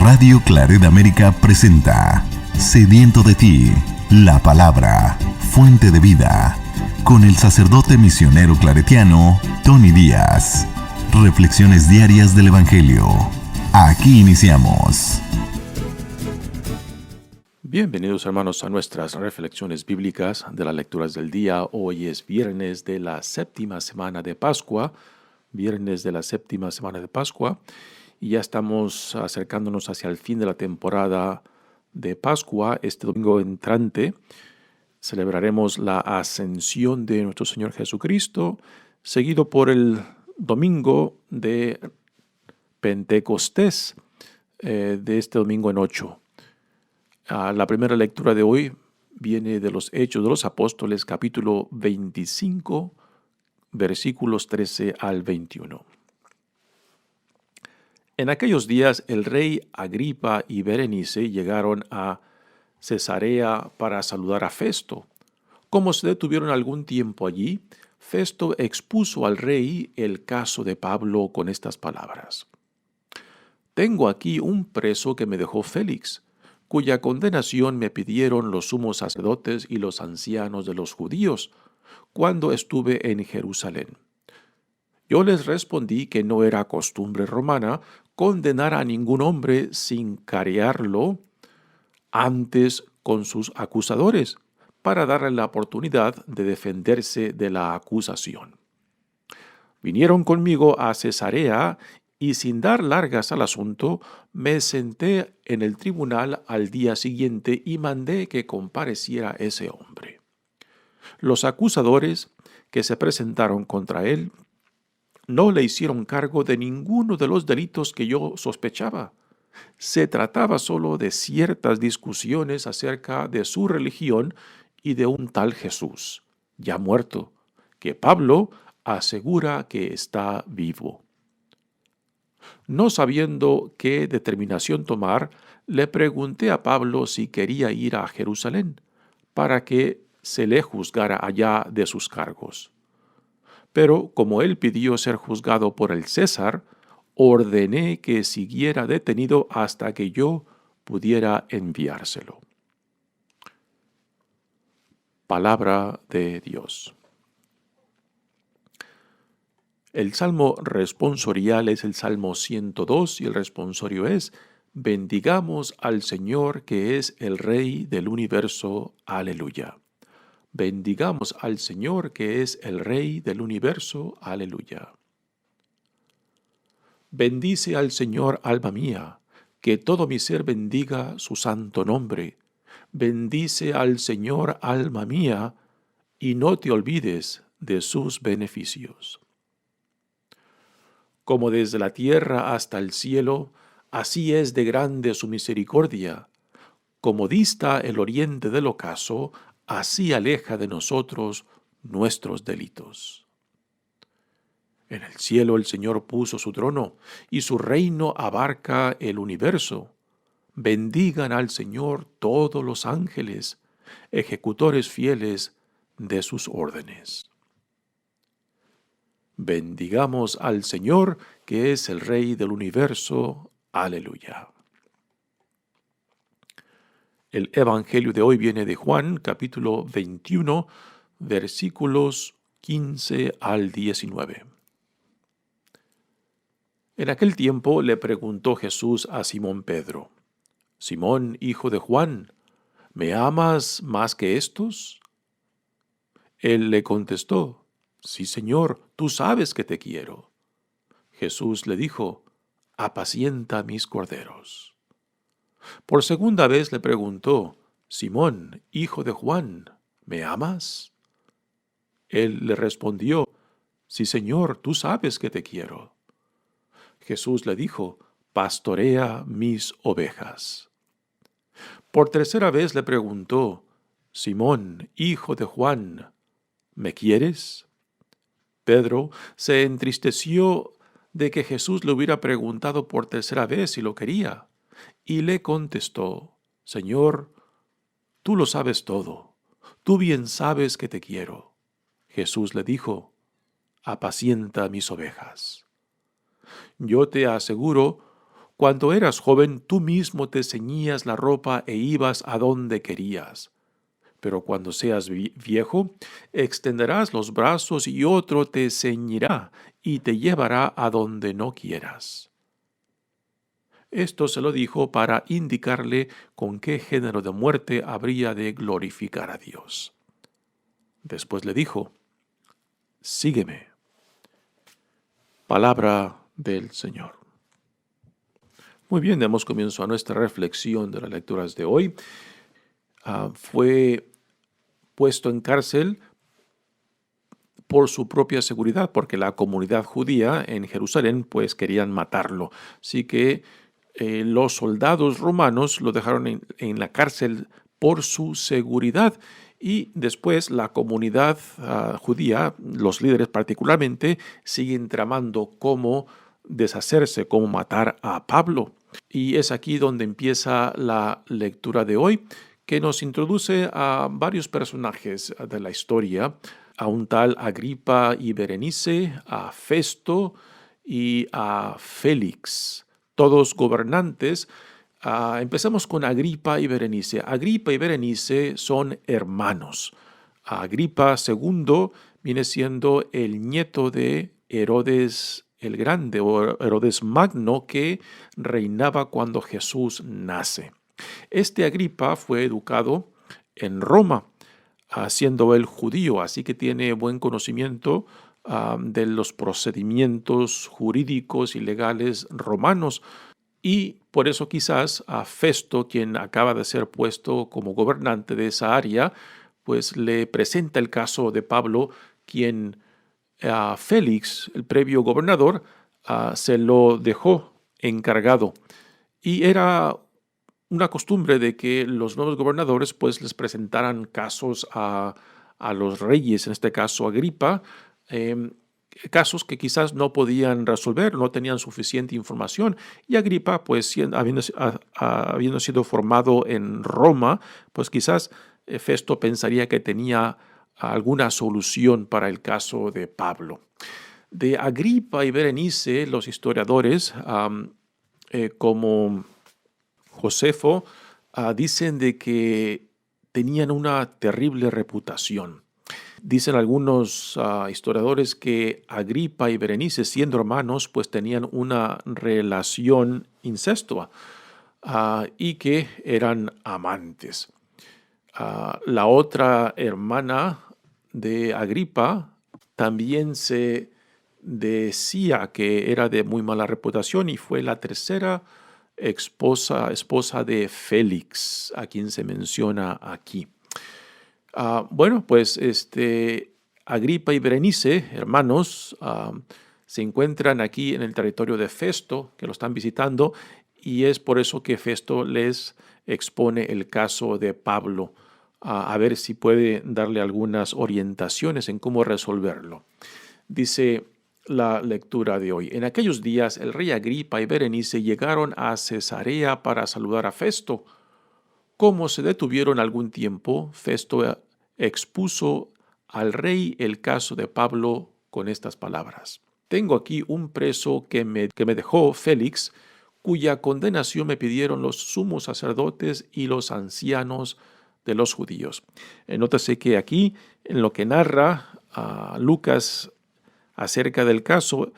Radio Claret América presenta Sediento de ti, la palabra, fuente de vida, con el sacerdote misionero claretiano Tony Díaz. Reflexiones diarias del Evangelio. Aquí iniciamos. Bienvenidos, hermanos, a nuestras reflexiones bíblicas de las lecturas del día. Hoy es viernes de la séptima semana de Pascua, y ya estamos acercándonos hacia el fin de la temporada de Pascua. Este domingo entrante celebraremos la ascensión de nuestro Señor Jesucristo, seguido por el domingo de Pentecostés, de este domingo en 8. La primera lectura de hoy viene de los Hechos de los Apóstoles, capítulo 25, versículos 13 al 21. En aquellos días el rey Agripa y Berenice llegaron a Cesarea para saludar a Festo. Como se detuvieron algún tiempo allí, Festo expuso al rey el caso de Pablo con estas palabras: «Tengo aquí un preso que me dejó Félix, cuya condenación me pidieron los sumos sacerdotes y los ancianos de los judíos cuando estuve en Jerusalén. Yo les respondí que no era costumbre romana condenar a ningún hombre sin carearlo antes con sus acusadores, para darle la oportunidad de defenderse de la acusación. Vinieron conmigo a Cesarea y, sin dar largas al asunto, me senté en el tribunal al día siguiente y mandé que compareciera ese hombre. Los acusadores que se presentaron contra él no le hicieron cargo de ninguno de los delitos que yo sospechaba. Se trataba solo de ciertas discusiones acerca de su religión y de un tal Jesús, ya muerto, que Pablo asegura que está vivo. No sabiendo qué determinación tomar, le pregunté a Pablo si quería ir a Jerusalén para que se le juzgara allá de sus cargos. Pero como él pidió ser juzgado por el César, ordené que siguiera detenido hasta que yo pudiera enviárselo». Palabra de Dios. El salmo responsorial es el Salmo 102 y el responsorio es: «Bendigamos al Señor, que es el Rey del universo. Aleluya». Bendigamos al Señor, que es el Rey del universo. Aleluya. Bendice al Señor, alma mía, que todo mi ser bendiga su santo nombre. Bendice al Señor, alma mía, y no te olvides de sus beneficios. Como desde la tierra hasta el cielo, así es de grande su misericordia. Como dista el oriente del ocaso, así aleja de nosotros nuestros delitos. En el cielo el Señor puso su trono, y su reino abarca el universo. Bendigan al Señor todos los ángeles, ejecutores fieles de sus órdenes. Bendigamos al Señor, que es el Rey del universo. Aleluya. El Evangelio de hoy viene de Juan, capítulo 21, versículos 15 al 19. En aquel tiempo le preguntó Jesús a Simón Pedro: «Simón, hijo de Juan, ¿me amas más que estos?». Él le contestó: «Sí, Señor, tú sabes que te quiero». Jesús le dijo: «Apacienta mis corderos». Por segunda vez le preguntó: «Simón, hijo de Juan, ¿me amas?». Él le respondió: «Sí, Señor, tú sabes que te quiero». Jesús le dijo: «Pastorea mis ovejas». Por tercera vez le preguntó: «Simón, hijo de Juan, ¿me quieres?». Pedro se entristeció de que Jesús le hubiera preguntado por tercera vez si lo quería, y le contestó: «Señor, tú lo sabes todo, tú bien sabes que te quiero». Jesús le dijo: «Apacienta mis ovejas». Yo te aseguro, cuando eras joven, tú mismo te ceñías la ropa e ibas a donde querías. Pero cuando seas viejo, extenderás los brazos y otro te ceñirá y te llevará a donde no quieras. Esto se lo dijo para indicarle con qué género de muerte habría de glorificar a Dios. Después le dijo: sígueme. Palabra del Señor. Muy bien, damos comienzo a nuestra reflexión de las lecturas de hoy. Fue puesto en cárcel por su propia seguridad, porque la comunidad judía en Jerusalén pues querían matarlo. Así que los soldados romanos lo dejaron en la cárcel por su seguridad. Y después la comunidad judía, los líderes particularmente, siguen tramando cómo deshacerse, cómo matar a Pablo. Y es aquí donde empieza la lectura de hoy, que nos introduce a varios personajes de la historia, a un tal Agripa y Berenice, a Festo y a Félix, todos gobernantes. Empezamos con Agripa y Berenice. Agripa y Berenice son hermanos. Agripa II viene siendo el nieto de Herodes el Grande o Herodes Magno, que reinaba cuando Jesús nace. Este Agripa fue educado en Roma, siendo él judío, así que tiene buen conocimiento de los procedimientos jurídicos y legales romanos. Y por eso quizás a Festo, quien acaba de ser puesto como gobernante de esa área, pues le presenta el caso de Pablo, quien a Félix, el previo gobernador, se lo dejó encargado. Y era una costumbre de que los nuevos gobernadores pues les presentaran casos a los reyes, en este caso Agripa, casos que quizás no podían resolver, no tenían suficiente información. Y Agripa, pues habiendo sido formado en Roma, pues quizás Festo pensaría que tenía alguna solución para el caso de Pablo. De Agripa y Berenice, los historiadores, como Josefo, dicen de que tenían una terrible reputación. Dicen algunos historiadores que Agripa y Berenice, siendo hermanos, pues tenían una relación incestuosa y que eran amantes. La otra hermana de Agripa también se decía que era de muy mala reputación y fue la tercera esposa de Félix, a quien se menciona aquí. Bueno, pues Agripa y Berenice, hermanos, se encuentran aquí en el territorio de Festo, que lo están visitando, y es por eso que Festo les expone el caso de Pablo, a ver si puede darle algunas orientaciones en cómo resolverlo. Dice la lectura de hoy: en aquellos días el rey Agripa y Berenice llegaron a Cesarea para saludar a Festo. Como se detuvieron algún tiempo, Festo expuso al rey el caso de Pablo con estas palabras: tengo aquí un preso que me dejó Félix, cuya condenación me pidieron los sumos sacerdotes y los ancianos de los judíos. Nótese que aquí, en lo que narra Lucas acerca del caso,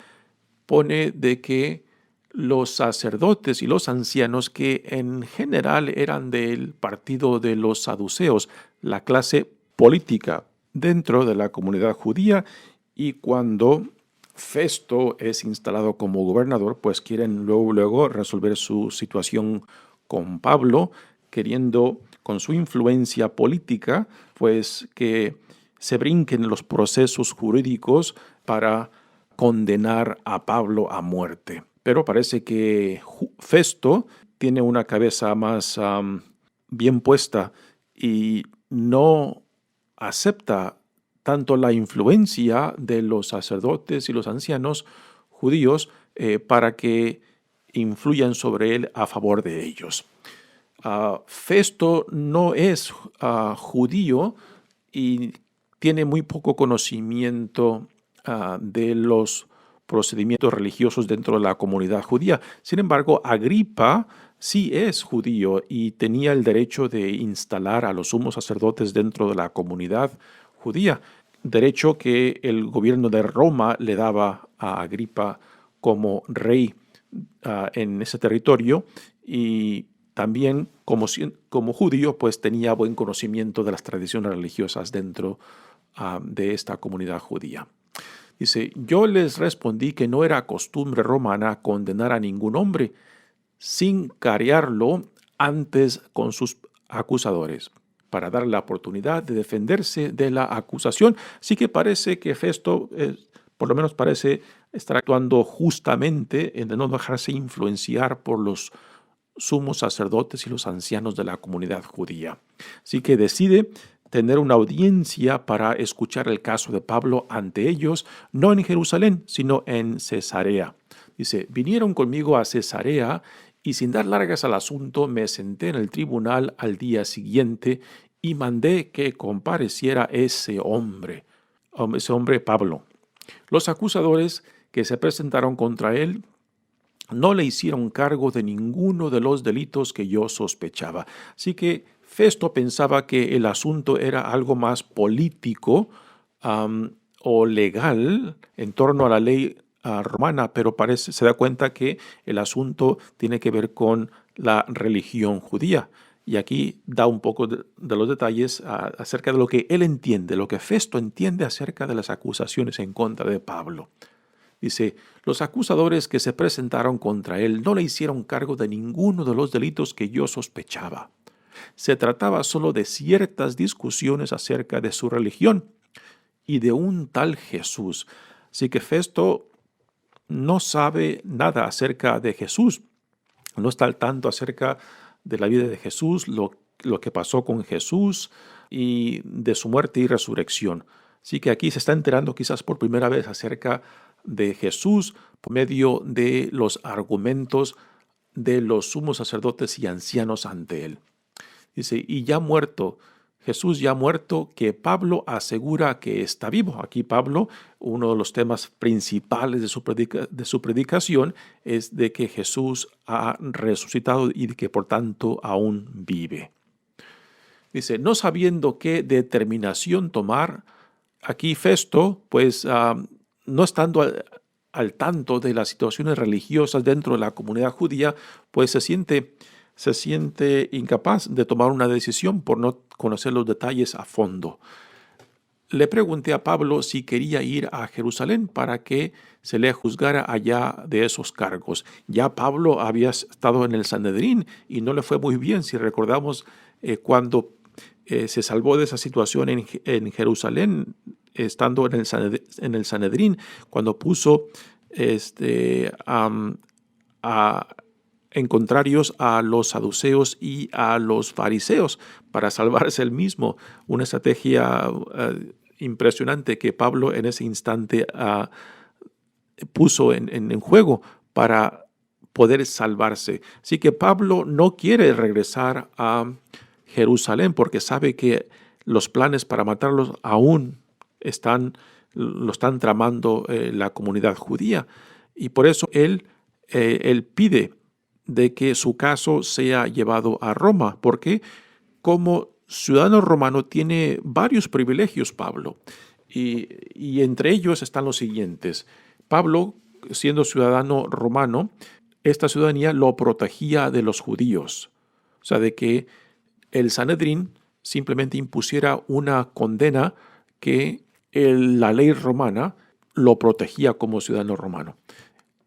pone de que los sacerdotes y los ancianos, que en general eran del partido de los saduceos, la clase política dentro de la comunidad judía, y cuando Festo es instalado como gobernador, pues quieren luego resolver su situación con Pablo, queriendo con su influencia política, pues que se brinquen los procesos jurídicos para condenar a Pablo a muerte. Pero parece que Festo tiene una cabeza más bien puesta y no acepta tanto la influencia de los sacerdotes y los ancianos judíos para que influyan sobre él a favor de ellos. Festo no es judío y tiene muy poco conocimiento de los procedimientos religiosos dentro de la comunidad judía. Sin embargo, Agripa sí es judío y tenía el derecho de instalar a los sumos sacerdotes dentro de la comunidad judía, derecho que el gobierno de Roma le daba a Agripa como rey en ese territorio, y también como judío pues tenía buen conocimiento de las tradiciones religiosas dentro de esta comunidad judía. Dice, yo les respondí que no era costumbre romana condenar a ningún hombre sin carearlo antes con sus acusadores, para dar la oportunidad de defenderse de la acusación. Así que parece que Festo, por lo menos parece estar actuando justamente en no dejarse influenciar por los sumos sacerdotes y los ancianos de la comunidad judía. Así que decide tener una audiencia para escuchar el caso de Pablo ante ellos, no en Jerusalén, sino en Cesarea. Dice, vinieron conmigo a Cesarea y sin dar largas al asunto me senté en el tribunal al día siguiente y mandé que compareciera ese hombre Pablo. Los acusadores que se presentaron contra él no le hicieron cargo de ninguno de los delitos que yo sospechaba. Así que Festo pensaba que el asunto era algo más político o legal en torno a la ley romana, pero se da cuenta que el asunto tiene que ver con la religión judía. Y aquí da un poco de los detalles acerca de lo que él entiende, lo que Festo entiende acerca de las acusaciones en contra de Pablo. Dice, los acusadores que se presentaron contra él no le hicieron cargo de ninguno de los delitos que yo sospechaba. Se trataba solo de ciertas discusiones acerca de su religión y de un tal Jesús. Así que Festo no sabe nada acerca de Jesús, no está al tanto acerca de la vida de Jesús, lo que pasó con Jesús y de su muerte y resurrección. Así que aquí se está enterando quizás por primera vez acerca de Jesús por medio de los argumentos de los sumos sacerdotes y ancianos ante él. Dice, y ya muerto, Jesús ya muerto, que Pablo asegura que está vivo. Aquí Pablo, uno de los temas principales de su predicación es de que Jesús ha resucitado y que por tanto aún vive. Dice, no sabiendo qué determinación tomar, aquí Festo, pues no estando al tanto de las situaciones religiosas dentro de la comunidad judía, pues se siente incapaz de tomar una decisión por no conocer los detalles a fondo. Le pregunté a Pablo si quería ir a Jerusalén para que se le juzgara allá de esos cargos. Ya Pablo había estado en el Sanedrín y no le fue muy bien. Si recordamos cuando se salvó de esa situación en Jerusalén, estando en el Sanedrín, cuando puso en contrarios a los saduceos y a los fariseos para salvarse él mismo. Una estrategia impresionante que Pablo en ese instante puso en juego para poder salvarse. Así que Pablo no quiere regresar a Jerusalén porque sabe que los planes para matarlos aún lo están tramando la comunidad judía. Y por eso él pide de que su caso sea llevado a Roma, porque como ciudadano romano tiene varios privilegios Pablo, y entre ellos están los siguientes. Pablo, siendo ciudadano romano, esta ciudadanía lo protegía de los judíos, o sea, de que el Sanedrín simplemente impusiera una condena que la ley romana lo protegía como ciudadano romano.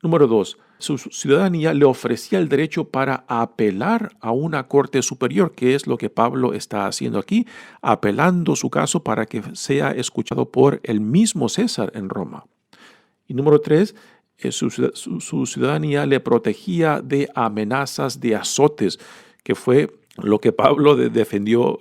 Número 2, su ciudadanía le ofrecía el derecho para apelar a una corte superior, que es lo que Pablo está haciendo aquí, apelando su caso para que sea escuchado por el mismo César en Roma. Y número 3, su ciudadanía le protegía de amenazas de azotes, que fue lo que Pablo defendió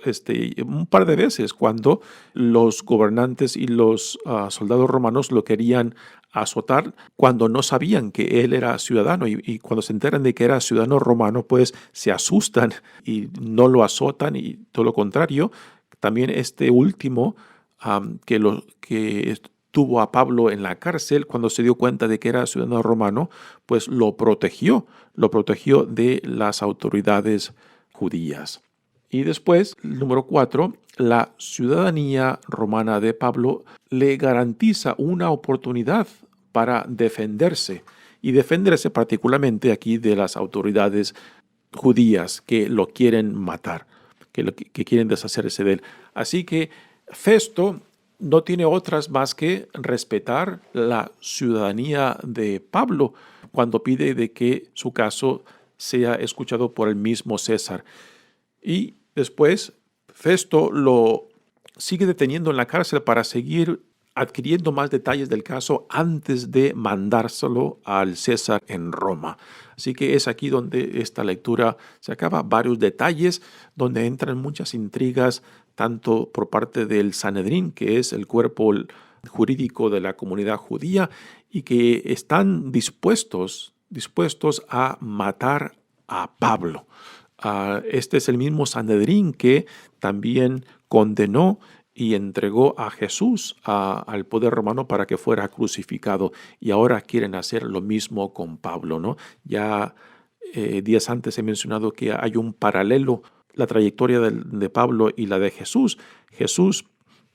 un par de veces cuando los gobernantes y los soldados romanos lo querían azotar cuando no sabían que él era ciudadano, y cuando se enteran de que era ciudadano romano, pues se asustan y no lo azotan, y todo lo contrario. También este último que tuvo a Pablo en la cárcel, cuando se dio cuenta de que era ciudadano romano, pues lo protegió de las autoridades judías. Y después, número 4, la ciudadanía romana de Pablo le garantiza una oportunidad para defenderse, y defenderse particularmente aquí de las autoridades judías que lo quieren matar, que quieren deshacerse de él. Así que Festo no tiene otras más que respetar la ciudadanía de Pablo cuando pide de que su caso sea escuchado por el mismo César. Y después Festo lo sigue deteniendo en la cárcel para seguir adquiriendo más detalles del caso antes de mandárselo al César en Roma. Así que es aquí donde esta lectura se acaba. Varios detalles donde entran muchas intrigas, tanto por parte del Sanedrín, que es el cuerpo jurídico de la comunidad judía, y que están dispuestos a matar a Pablo. Este es el mismo Sanedrín que también condenó y entregó a Jesús al poder romano para que fuera crucificado. Y ahora quieren hacer lo mismo con Pablo, ¿no? Ya días antes he mencionado que hay un paralelo, la trayectoria de Pablo y la de Jesús. Jesús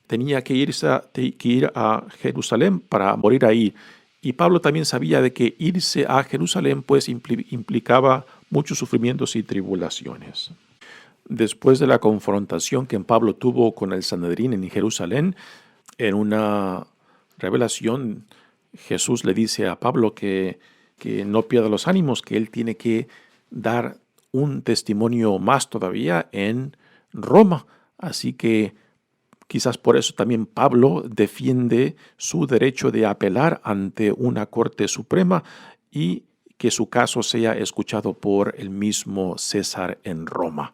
tenía que ir a Jerusalén para morir ahí. Y Pablo también sabía de que irse a Jerusalén pues implicaba muchos sufrimientos y tribulaciones. Después de la confrontación que Pablo tuvo con el Sanedrín en Jerusalén, en una revelación, Jesús le dice a Pablo que no pierda los ánimos, que él tiene que dar un testimonio más todavía en Roma. Así que quizás por eso también Pablo defiende su derecho de apelar ante una corte suprema y que su caso sea escuchado por el mismo César en Roma.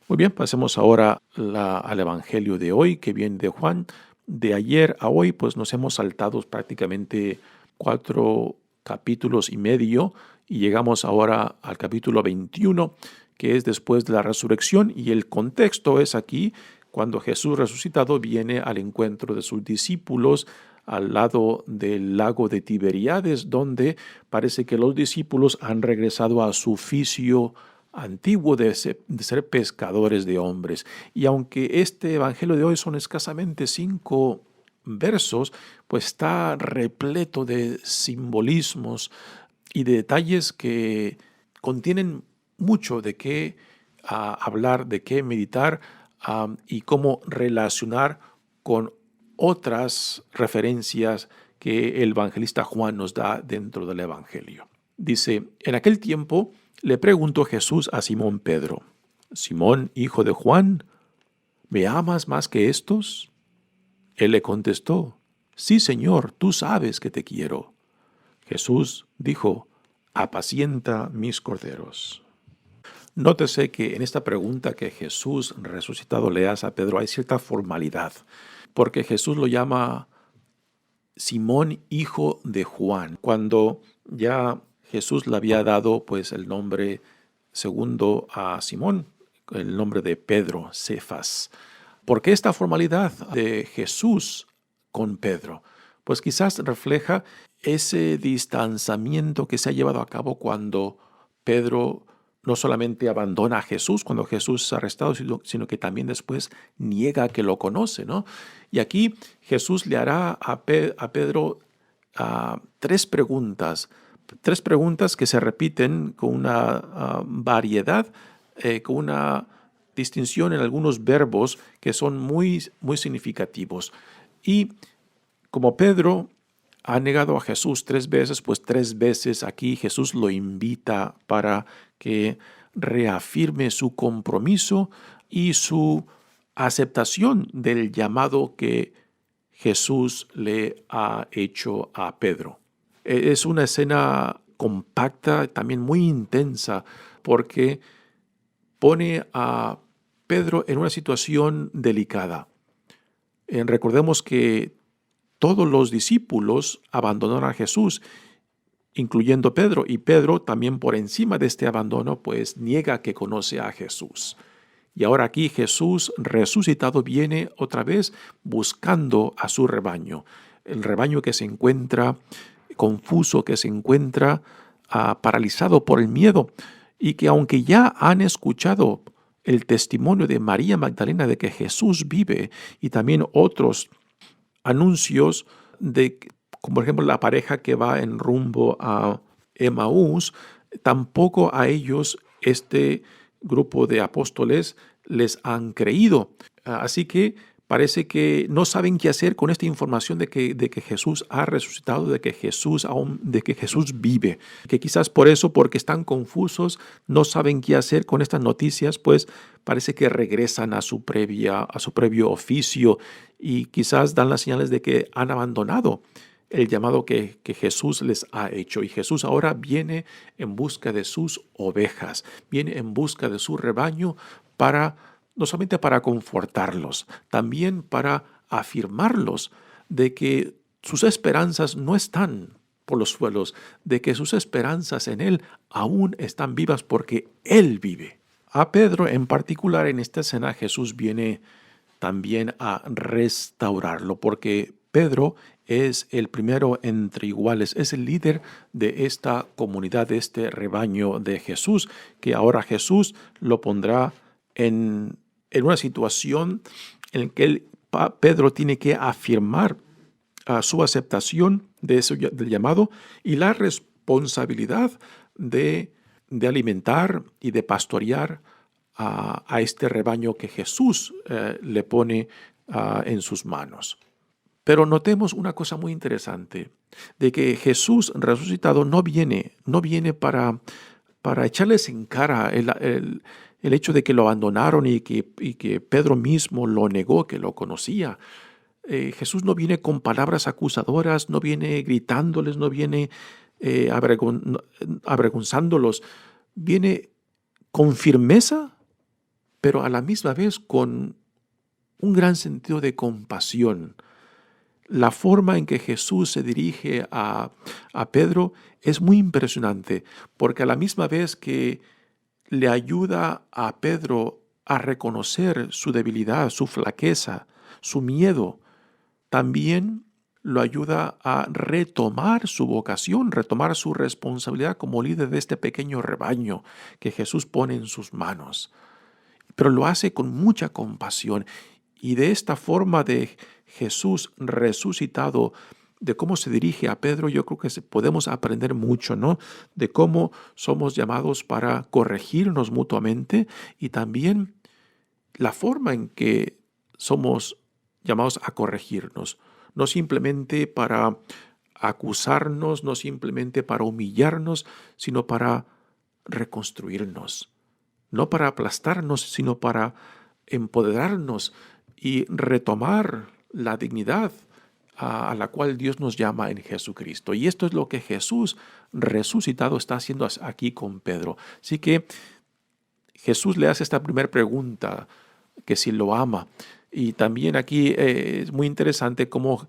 Muy bien, pasemos ahora al Evangelio de hoy, que viene de Juan. De ayer a hoy, pues nos hemos saltado prácticamente 4 capítulos y medio y llegamos ahora al capítulo 21, que es después de la resurrección, y el contexto es aquí cuando Jesús resucitado viene al encuentro de sus discípulos al lado del lago de Tiberíades, donde parece que los discípulos han regresado a su oficio antiguo de ser pescadores de hombres. Y aunque este evangelio de hoy son escasamente 5 versos, pues está repleto de simbolismos y de detalles que contienen mucho de qué hablar, de qué meditar y cómo relacionar con otras referencias que el evangelista Juan nos da dentro del evangelio. Dice, en aquel tiempo le preguntó Jesús a Simón Pedro, Simón, hijo de Juan, ¿me amas más que estos? Él le contestó, sí, Señor, tú sabes que te quiero. Jesús dijo, apacienta mis corderos. Nótese que en esta pregunta que Jesús resucitado le hace a Pedro hay cierta formalidad, porque Jesús lo llama Simón, hijo de Juan, cuando ya Jesús le había dado pues el nombre segundo a Simón, el nombre de Pedro, Cefas. ¿Por qué esta formalidad de Jesús con Pedro? Pues quizás refleja ese distanciamiento que se ha llevado a cabo cuando Pedro no solamente abandona a Jesús cuando Jesús es arrestado, sino que también después niega que lo conoce, ¿no? Y aquí Jesús le hará a Pedro 3 preguntas. 3 preguntas que se repiten con una variedad, con una distinción en algunos verbos que son muy, muy significativos. Y como Pedro ha negado a Jesús 3 veces, pues 3 veces aquí Jesús lo invita para que reafirme su compromiso y su aceptación del llamado que Jesús le ha hecho a Pedro. Es una escena compacta, también muy intensa, porque pone a Pedro en una situación delicada. Recordemos que todos los discípulos abandonaron a Jesús, incluyendo Pedro, y Pedro también por encima de este abandono, pues niega que conoce a Jesús. Y ahora aquí Jesús resucitado viene otra vez buscando a su rebaño. el rebaño que se encuentra confuso, que se encuentra paralizado por el miedo, y que aunque ya han escuchado el testimonio de María Magdalena de que Jesús vive, y también otros anuncios como por ejemplo la pareja que va en rumbo a Emaús, tampoco a ellos este grupo de apóstoles les han creído. Así que parece que no saben qué hacer con esta información de que Jesús ha resucitado, de que Jesús vive. Que quizás por eso, porque están confusos, no saben qué hacer con estas noticias, pues parece que regresan a su previo oficio, y quizás dan las señales de que han abandonado el llamado que Jesús les ha hecho. Y Jesús ahora viene en busca de sus ovejas, viene en busca de su rebaño no solamente para confortarlos, también para afirmarlos de que sus esperanzas no están por los suelos, de que sus esperanzas en Él aún están vivas porque Él vive. A Pedro en particular en esta escena Jesús viene también a restaurarlo, porque Pedro es el primero entre iguales, es el líder de esta comunidad, de este rebaño de Jesús, que ahora Jesús lo pondrá en una situación en que Pedro tiene que afirmar su aceptación del llamado y la responsabilidad de alimentar y de pastorear a este rebaño que Jesús le pone en sus manos. Pero notemos una cosa muy interesante, de que Jesús resucitado no viene para echarles en cara el hecho de que lo abandonaron y que Pedro mismo lo negó, que lo conocía. Jesús no viene con palabras acusadoras, no viene gritándoles, no viene avergonzándolos. Viene con firmeza, pero a la misma vez con un gran sentido de compasión. La forma en que Jesús se dirige a Pedro es muy impresionante, porque a la misma vez que le ayuda a Pedro a reconocer su debilidad, su flaqueza, su miedo, también lo ayuda a retomar su vocación, retomar su responsabilidad como líder de este pequeño rebaño que Jesús pone en sus manos. Pero lo hace con mucha compasión, y de esta forma de Jesús resucitado, de cómo se dirige a Pedro, yo creo que podemos aprender mucho, ¿no? De cómo somos llamados para corregirnos mutuamente, y también la forma en que somos llamados a corregirnos, no simplemente para acusarnos, no simplemente para humillarnos, sino para reconstruirnos, no para aplastarnos, sino para empoderarnos y retomar la dignidad a la cual Dios nos llama en Jesucristo. Y esto es lo que Jesús resucitado está haciendo aquí con Pedro. Así que Jesús le hace esta primera pregunta, que si lo ama. Y también aquí es muy interesante cómo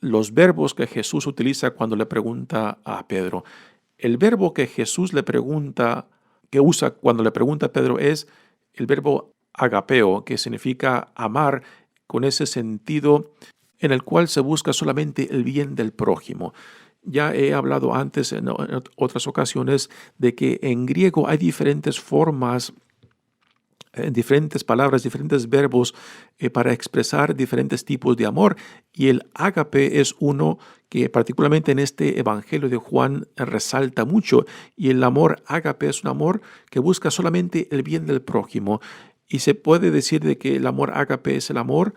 los verbos que Jesús utiliza cuando le pregunta a Pedro. El verbo que Jesús que usa cuando le pregunta a Pedro es el verbo agapeo, que significa amar, con ese sentido en el cual se busca solamente el bien del prójimo. Ya he hablado antes en otras ocasiones de que en griego hay diferentes formas, diferentes palabras, diferentes verbos para expresar diferentes tipos de amor, y el ágape es uno que particularmente en este Evangelio de Juan resalta mucho, y el amor ágape es un amor que busca solamente el bien del prójimo. Y se puede decir de que el amor ágape es el amor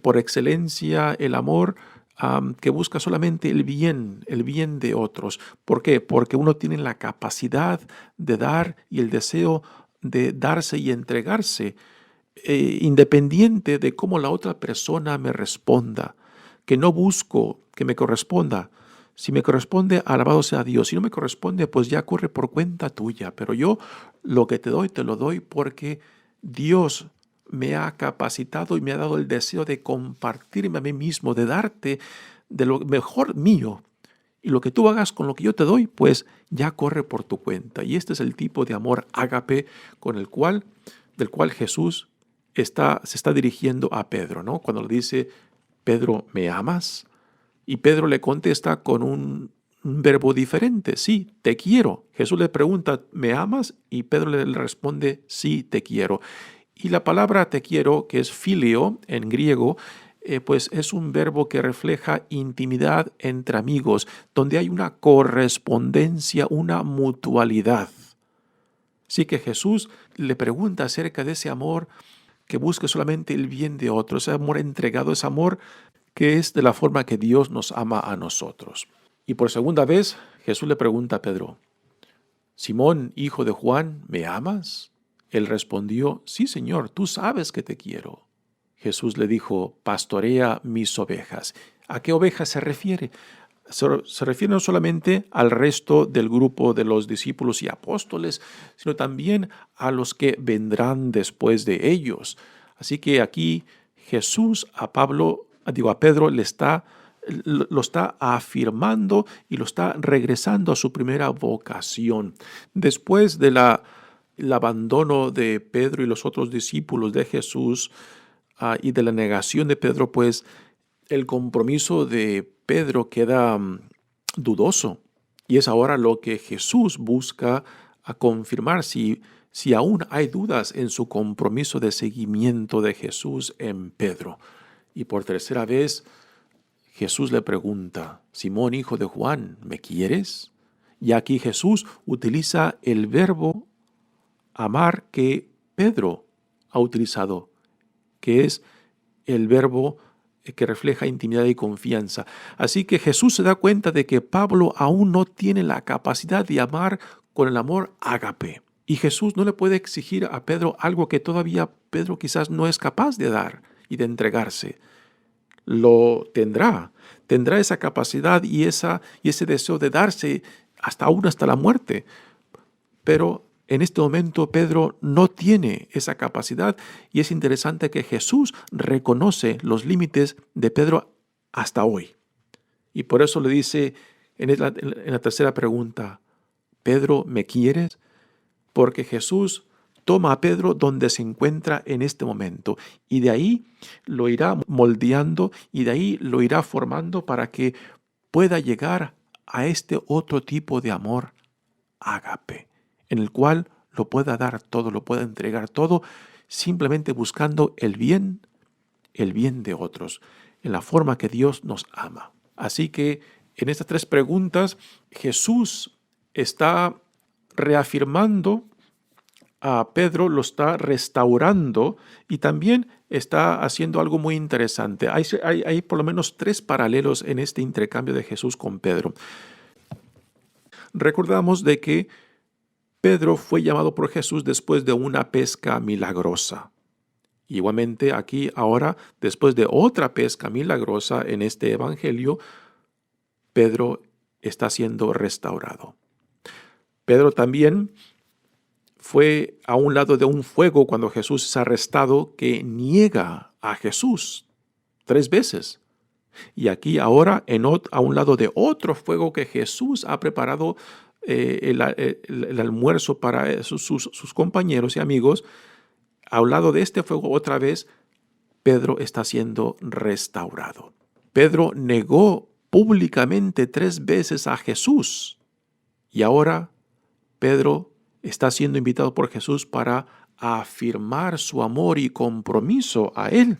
por excelencia, el amor que busca solamente el bien de otros. ¿Por qué? Porque uno tiene la capacidad de dar y el deseo de darse y entregarse, independiente de cómo la otra persona me responda, que no busco que me corresponda. Si me corresponde, alabado sea Dios. Si no me corresponde, pues ya corre por cuenta tuya. Pero yo lo que te lo doy porque Dios me ha capacitado y me ha dado el deseo de compartirme a mí mismo, de darte de lo mejor mío. Y lo que tú hagas con lo que yo te doy, pues ya corre por tu cuenta. Y este es el tipo de amor ágape del cual Jesús se está dirigiendo a Pedro, ¿no? Cuando le dice, Pedro, ¿me amas? Y Pedro le contesta con un verbo diferente. Sí, te quiero. Jesús le pregunta, ¿me amas? Y Pedro le responde, sí, te quiero. Y la palabra te quiero, que es filio en griego, pues es un verbo que refleja intimidad entre amigos, donde hay una correspondencia, una mutualidad. Así que Jesús le pregunta acerca de ese amor que busca solamente el bien de otros, ese amor entregado, ese amor que es de la forma que Dios nos ama a nosotros. Y por segunda vez, Jesús le pregunta a Pedro, Simón, hijo de Juan, ¿me amas? Él respondió, sí, Señor, tú sabes que te quiero. Jesús le dijo, pastorea mis ovejas. ¿A qué ovejas se refiere? Se refiere no solamente al resto del grupo de los discípulos y apóstoles, sino también a los que vendrán después de ellos. Así que aquí Jesús a Pedro lo está afirmando y lo está regresando a su primera vocación. Después del abandono de Pedro y los otros discípulos de Jesús y de la negación de Pedro, pues el compromiso de Pedro queda dudoso. Y es ahora lo que Jesús busca a confirmar si aún hay dudas en su compromiso de seguimiento de Jesús en Pedro. Y por tercera vez, Jesús le pregunta, Simón, hijo de Juan, ¿me quieres? Y aquí Jesús utiliza el verbo amar que Pedro ha utilizado, que es el verbo que refleja intimidad y confianza. Así que Jesús se da cuenta de que Pablo aún no tiene la capacidad de amar con el amor ágape. Y Jesús no le puede exigir a Pedro algo que todavía Pedro quizás no es capaz de dar y de entregarse. Lo tendrá esa capacidad y ese deseo de darse hasta la muerte. Pero en este momento Pedro no tiene esa capacidad y es interesante que Jesús reconoce los límites de Pedro hasta hoy. Y por eso le dice en la tercera pregunta, Pedro, ¿me quieres? Porque Jesús toma a Pedro donde se encuentra en este momento y de ahí lo irá moldeando y de ahí lo irá formando para que pueda llegar a este otro tipo de amor ágape, en el cual lo pueda dar todo, lo pueda entregar todo, simplemente buscando el bien de otros, en la forma que Dios nos ama. Así que en estas tres preguntas, Jesús está reafirmando a Pedro, lo está restaurando y también está haciendo algo muy interesante. Hay por lo menos tres paralelos en este intercambio de Jesús con Pedro. Recordamos de que Pedro fue llamado por Jesús después de una pesca milagrosa. Igualmente aquí ahora, después de otra pesca milagrosa en este evangelio, Pedro está siendo restaurado. Pedro también fue a un lado de un fuego cuando Jesús es arrestado, que niega a Jesús 3 veces. Y aquí ahora a un lado de otro fuego que Jesús ha preparado el almuerzo para sus compañeros y amigos, al lado de este fuego otra vez, Pedro está siendo restaurado. Pedro negó públicamente 3 veces a Jesús y ahora Pedro está siendo invitado por Jesús para afirmar su amor y compromiso a Él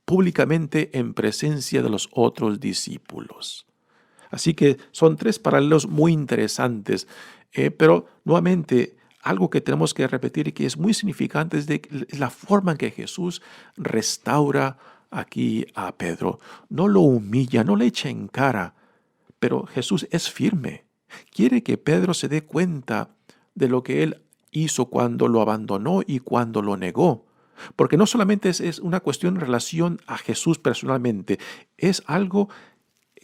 públicamente en presencia de los otros discípulos. Así que son 3 paralelos muy interesantes, pero nuevamente algo que tenemos que repetir y que es muy significante es la forma en que Jesús restaura aquí a Pedro. No lo humilla, no le echa en cara, pero Jesús es firme. Quiere que Pedro se dé cuenta de lo que él hizo cuando lo abandonó y cuando lo negó. Porque no solamente es una cuestión en relación a Jesús personalmente, es algo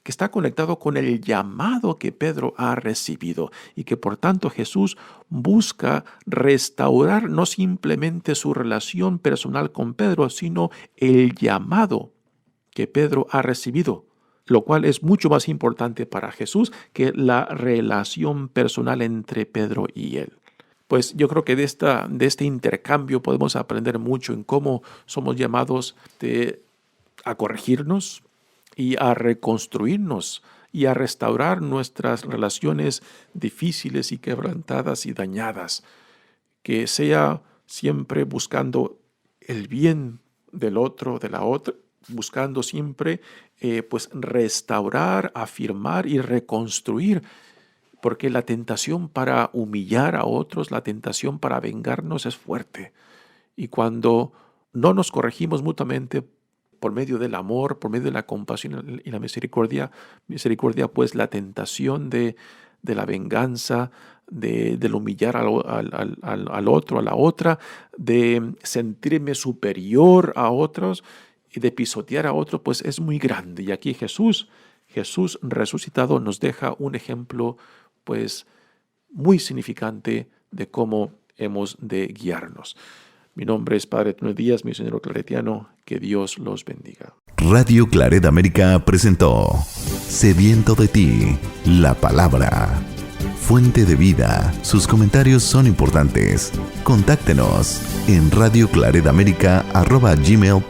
que está conectado con el llamado que Pedro ha recibido y que por tanto Jesús busca restaurar no simplemente su relación personal con Pedro, sino el llamado que Pedro ha recibido, lo cual es mucho más importante para Jesús que la relación personal entre Pedro y él. Pues yo creo que de este intercambio podemos aprender mucho en cómo somos llamados a corregirnos, y a reconstruirnos y a restaurar nuestras relaciones difíciles y quebrantadas y dañadas. Que sea siempre buscando el bien del otro, de la otra, buscando siempre pues restaurar, afirmar y reconstruir, porque la tentación para humillar a otros, la tentación para vengarnos es fuerte. Y cuando no nos corregimos mutuamente por medio del amor, por medio de la compasión y la misericordia, pues la tentación de la venganza, del humillar al otro, a la otra, de sentirme superior a otros y de pisotear a otros, pues es muy grande. Y aquí Jesús resucitado nos deja un ejemplo pues muy significante de cómo hemos de guiarnos. Mi nombre es Padre Tony Díaz, misionero claretiano. Que Dios los bendiga. Radio Claret América presentó Sediento de ti, la palabra. Fuente de vida. Sus comentarios son importantes. Contáctenos en radioclaretamerica@gmail.com.